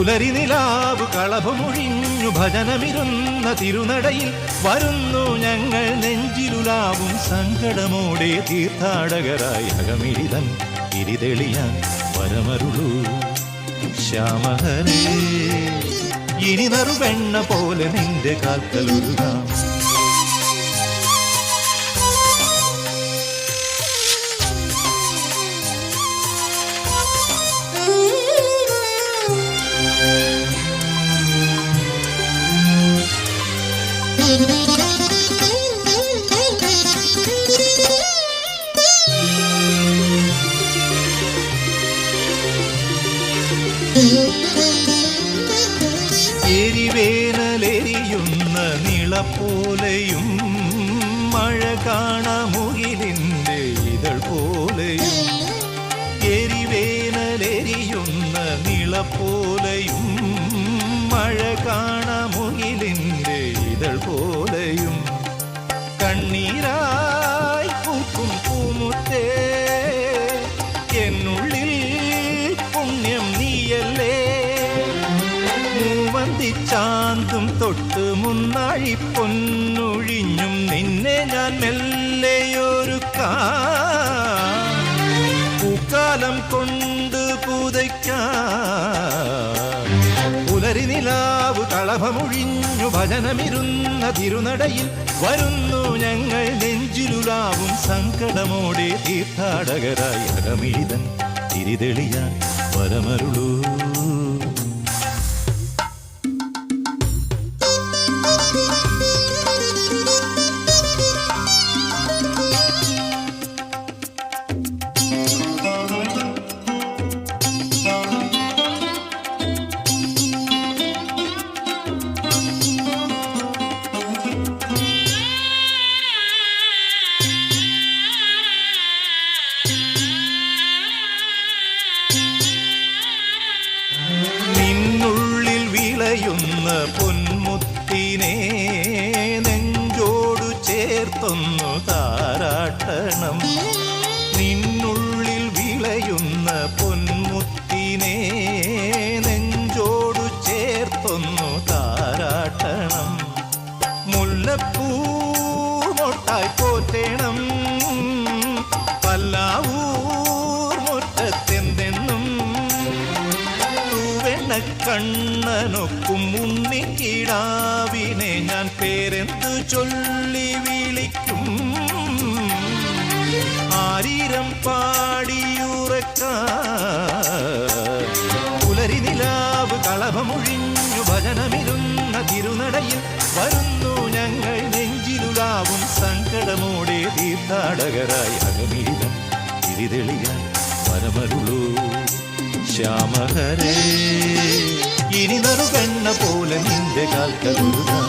പുലരി നിലാവ് കളഭമൊഴിഞ്ഞു ഭജനമിരുന്ന തിരുനടയിൽ വരുന്നു ഞങ്ങൾ നെഞ്ചിലുലാവും സങ്കടമോടെ തീർത്ഥാടകരായി അകമിഴിതൻ തിരിതെളിയാൻ വരമരുളൂ ശ്യാമഹരേ. ഇനി നറുവെണ്ണ പോലെ നിന്റെ കാൽക്കലൊരുകാം. എരിവേനലെരിയുന്ന നിളപോലെയും മഴ കാണമുകിലിൻ്റെ ഇതൾ പോലെയും എരിവേനലെരിയുന്ന നിളപോലെയും മഴ കാണമുകിലിൻ്റെ ഇതൾ പോലെയും കണ്ണീരായി പൂക്കും പൂമുത്തേ എന്നുള്ളിൽ പുണ്യം നീയല്ലേ. മൂവന്തിച്ചാന്തും തൊട്ട് മുന്നാഴി പൊന്നൊഴിഞ്ഞും നിന്നെ ഞാൻ മെല്ലെയൊരുക്കാം. പൂക്കാലം കൊണ്ട് പുതയ്ക്കാം. പുലരി നിലാവ് കളഭമൊഴിഞ്ഞു ഭജനമിരുന്ന തിരുനടയിൽ വരുന്നു ഞങ്ങൾ നെഞ്ചിലുലാവും സങ്കടമോടെ തീർത്ഥാടകരായി അകമിഴിതൻ തിരിതെളിയാൻ വരമരുളൂ. നിന്നുള്ളിൽ വിളയുന്ന പൊന്മുത്തിനെ നെഞ്ചോടു ചേർത്തൊന്നു താരാട്ടണം. നിന്നുള്ളിൽ വിളയുന്ന പൊന്മുത്തിനെ നെഞ്ചോടു ചേർത്തൊന്നു താരാട്ടണം. മുല്ലപ്പൂ മൊട്ടായി പോറ്റേണം പല്ലാവൂർ മുറ്റത്തെന്തെന്നും. കണ്ണനൊക്കും ഉണ്ണിക്കിടാവിനെ ഞാൻ പേരെന്തു ചൊല്ലി വിളിക്കും. ആരീരം പാടിയുറക്കാൻ പുലരി നിലാവ് കളഭമൊഴിഞ്ഞു ഭജനമിരുന്ന തിരുനടയിൽ വരുന്നു ഞങ്ങൾ നെഞ്ചിലുലാവും സങ്കടമോടെ തീർത്ഥാടകരായി അകമിഴിതൻ തിരിതെളിയാൻ വരമരുളൂ ശ്യാമഹരേ. ഇനി നറുവെണ്ണ പോലെ നിന്റെ കാൽക്കലൊരുകാം.